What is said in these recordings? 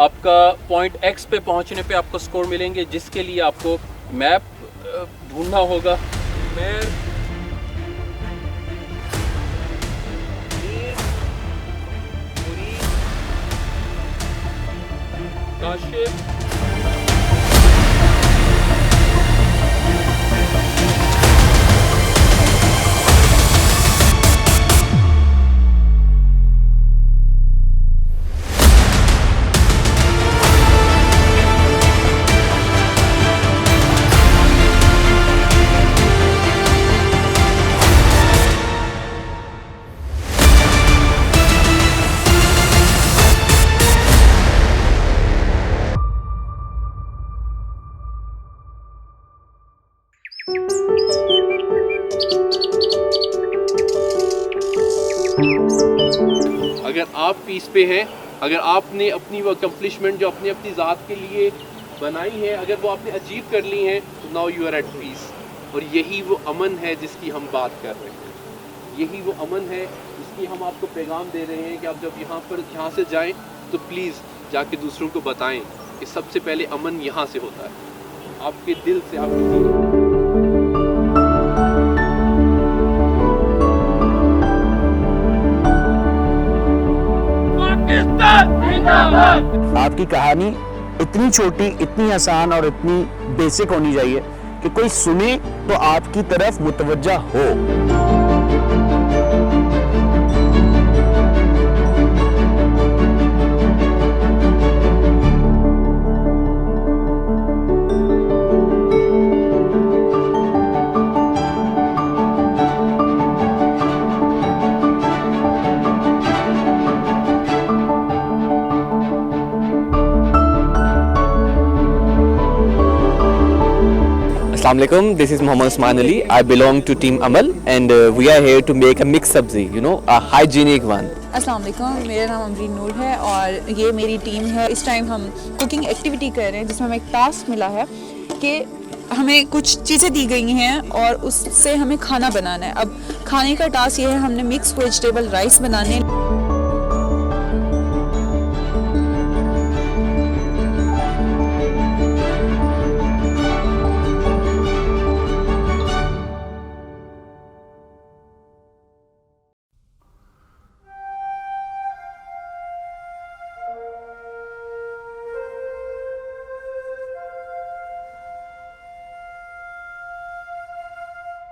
आपका point x पे पहुंचने पे आपको स्कोर मिलेंगे, जिसके लिए आपको मैप ढूंढना होगा। मैं काशिफ अगर आप पीस पे हैं, अगर आपने अपनी वो अकम्पलिशमेंट जो अपनी अपनी ज़ात के लिए बनाई है, अगर वो आपने अचीव कर ली हैं, तो now you are at peace. और यही वो अमन है जिसकी हम बात कर रहे हैं, यही वो अमन है जिसकी हम आपको पैगाम दे रहे हैं कि आप जब यहाँ से जाएं तो प्लीज़ जाके दूसरों को बताएं कि सबसे पहले अमन यहाँ से होता है, आपके दिल से, आपके दिल से। आपकी कहानी इतनी छोटी, इतनी आसान और इतनी बेसिक होनी चाहिए कि कोई सुने तो आपकी तरफ मुतवज्जा हो। Assalamualaikum, this is Mohammad Usman Ali. I belong to Team Amal and we are here to make a mixed sabzi, you know, a hygienic one. अस्सलाम वालेकुम, मेरा नाम अमरीन नूर है और ये मेरी टीम है। इस टाइम हम कुकिंग एक्टिविटी कर रहे हैं जिसमें हमें एक टास्क मिला है कि हमें कुछ चीज़ें दी गई हैं और उससे हमें खाना बनाना है। अब खाने का टास्क ये है, हमने मिक्स वेजिटेबल राइस बनाने हैं।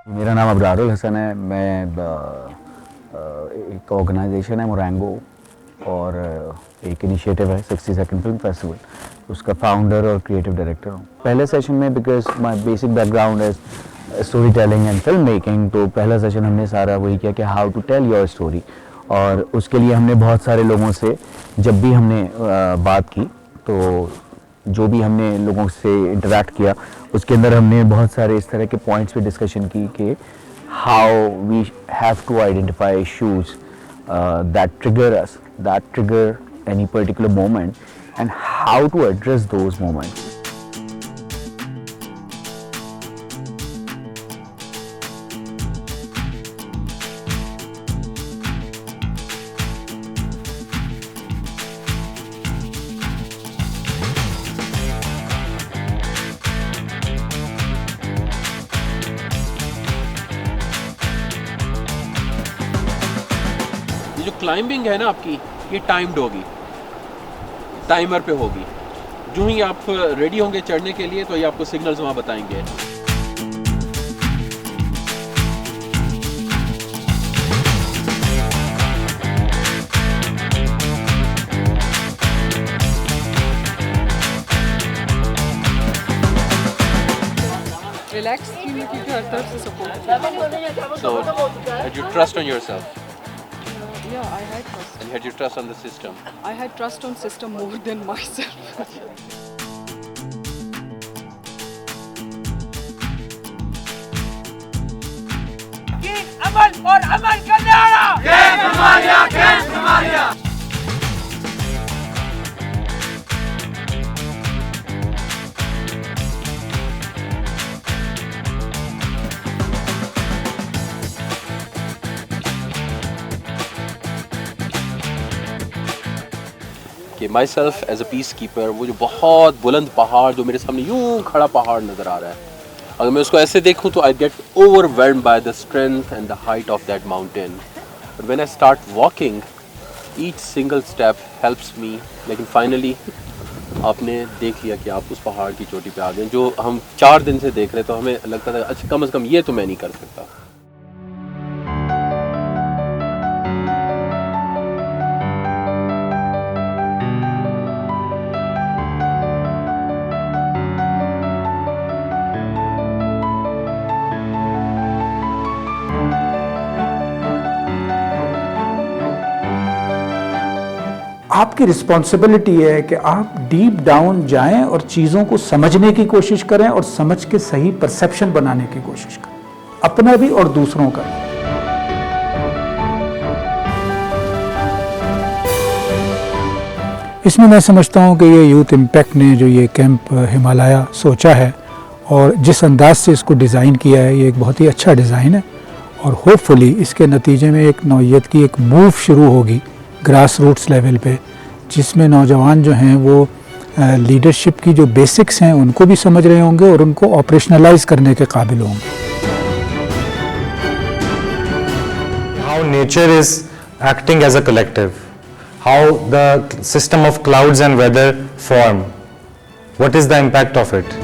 मेरा नाम अबरारुल हसन है। मैं एक ऑर्गेनाइजेशन है मोरंगो और एक इनिशिएटिव है 62nd फिल्म फेस्टिवल, उसका फाउंडर और क्रिएटिव डायरेक्टर हूँ। पहले सेशन में बिकॉज माय बेसिक बैकग्राउंड है story telling and film making, तो पहला सेशन हमने सारा वही किया कि how to tell your story, और उसके लिए हमने बहुत सारे लोगों से जब भी हमने बात की, तो जो भी हमने लोगों से इंटरेक्ट किया उसके अंदर हमने बहुत सारे इस तरह के पॉइंट्स पे डिस्कशन की कि how we have to identify issues that trigger us, that trigger any particular moment and how to address those moments. जो क्लाइंबिंग है ना आपकी, ये टाइम्ड होगी, टाइमर पे होगी। जो ही आप रेडी होंगे चढ़ने के लिए तो ये आपको सिग्नल्स वहाँ बताएंगे। रिलैक्स क्योंकि हर तरफ से support. So, had you trust on yourself? Yeah, I had trust. And had you trust on the system? I had trust on system more than myself. Amal और अमल कल्याण। कैंप हमारिया, कैंप हमारिया। कि myself as a peacekeeper, वो जो बहुत बुलंद पहाड़ जो मेरे सामने यूं खड़ा पहाड़ नज़र आ रहा है, अगर मैं उसको ऐसे देखूं तो I get overwhelmed by the strength and the height of that mountain. But when I start walking, each single step helps me. लेकिन फाइनली आपने देख लिया कि आप उस पहाड़ की चोटी पे आ गए, जो हम 4 दिन से देख रहे, तो हमें लगता था अच्छा कम से कम ये तो मैं नहीं कर सकता. आपकी रिस्पॉन्सिबिलिटी है कि आप डीप डाउन जाएं और चीज़ों को समझने की कोशिश करें और समझ के सही परसेप्शन बनाने की कोशिश करें, अपना भी और दूसरों का भी. इसमें मैं समझता हूं कि ये यूथ इम्पैक्ट ने जो ये कैंप हिमालय सोचा है और जिस अंदाज से इसको डिज़ाइन किया है, ये एक बहुत ही अच्छा डिज़ाइन है. और होपफुली इसके नतीजे में एक नौइयत की एक मूव शुरू होगी ग्रास रूट्स लेवल पे, जिसमें नौजवान जो हैं वो लीडरशिप की जो बेसिक्स हैं उनको भी समझ रहे होंगे और उनको ऑपरेशनलाइज करने के काबिल होंगे. How nature is acting as a collective, how the system of clouds and weather form, what is the impact of it?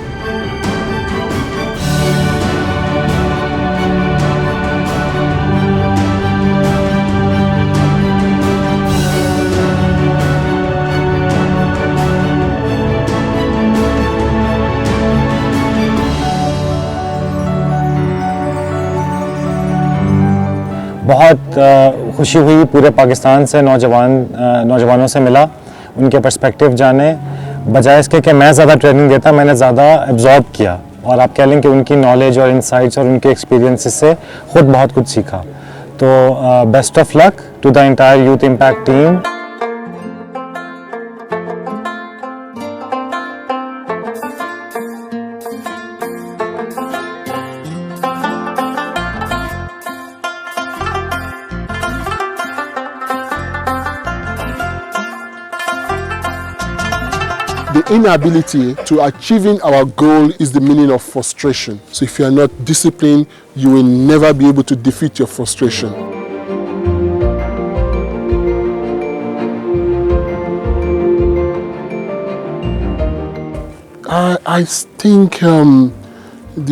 बहुत खुशी हुई, पूरे पाकिस्तान से नौजवानों से मिला, उनके पर्सपेक्टिव जाने. बजाय इसके कि मैं ज़्यादा ट्रेनिंग देता, मैंने ज़्यादा एब्जॉर्ब किया और आप कह लें कि उनकी नॉलेज और इंसाइट्स और उनके एक्सपीरियंसेस से ख़ुद बहुत कुछ सीखा. तो best of luck to the entire youth impact team. The inability to achieving our goal is the meaning of frustration. So if you are not disciplined, you will never be able to defeat your frustration. I think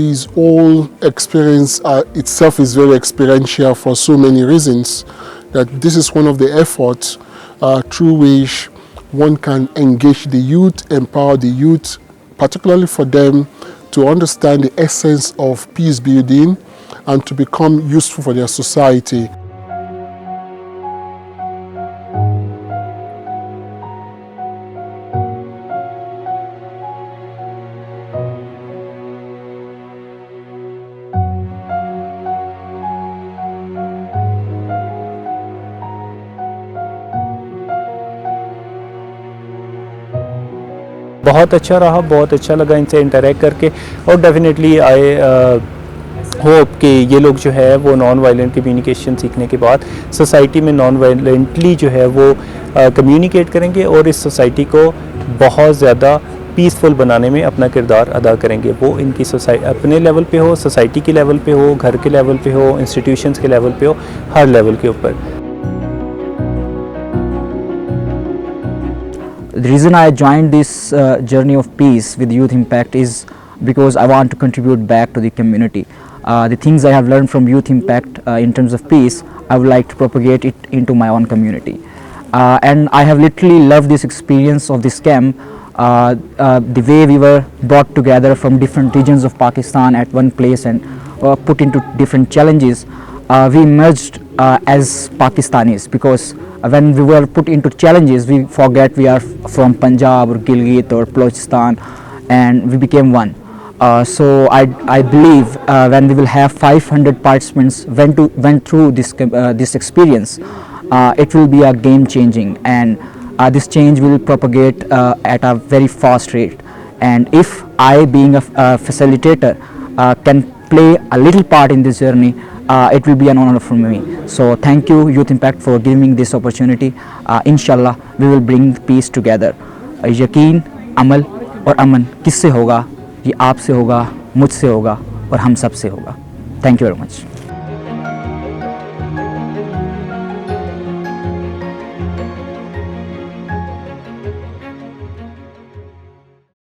this whole experience itself is very experiential for so many reasons, that this is one of the efforts through which one can engage the youth, empower the youth, particularly for them to understand the essence of peace building and to become useful for their society. बहुत अच्छा रहा, बहुत अच्छा लगा इनसे interact करके. और definitely I hope कि ये लोग जो है वो नॉन वायलेंट कम्युनिकेशन सीखने के बाद सोसाइटी में नॉन वायलेंटली जो है वो कम्युनिकेट करेंगे और इस सोसाइटी को बहुत ज़्यादा पीसफुल बनाने में अपना किरदार अदा करेंगे. वो इनकी सोसाइटी अपने लेवल पे हो, सोसाइटी के लेवल पे हो, घर के लेवल पे हो, इंस्टीट्यूशंस के लेवल पे हो, हर लेवल के ऊपर. The reason I joined this journey of peace with Youth Impact is because I want to contribute back to the community. The things I have learned from Youth Impact in terms of peace, I would like to propagate it into my own community. And I have literally loved this experience of this camp. The way we were brought together from different regions of Pakistan at one place and put into different challenges. We emerged as Pakistanis, because when we were put into challenges, we forget we are from Punjab or Gilgit or Balochistan, and we became one. So I believe when we will have 500 participants went through this experience, it will be a game changing, and this change will propagate at a very fast rate. And if I, being a facilitator, can play a little part in this journey, it will be an honor for me. So thank you Youth Impact for giving me this opportunity. Inshallah we will bring peace together. यकीन, अमल और अमन किससे होगा? ये आपसे होगा, मुझसे होगा और हम सब से होगा. Thank you very much.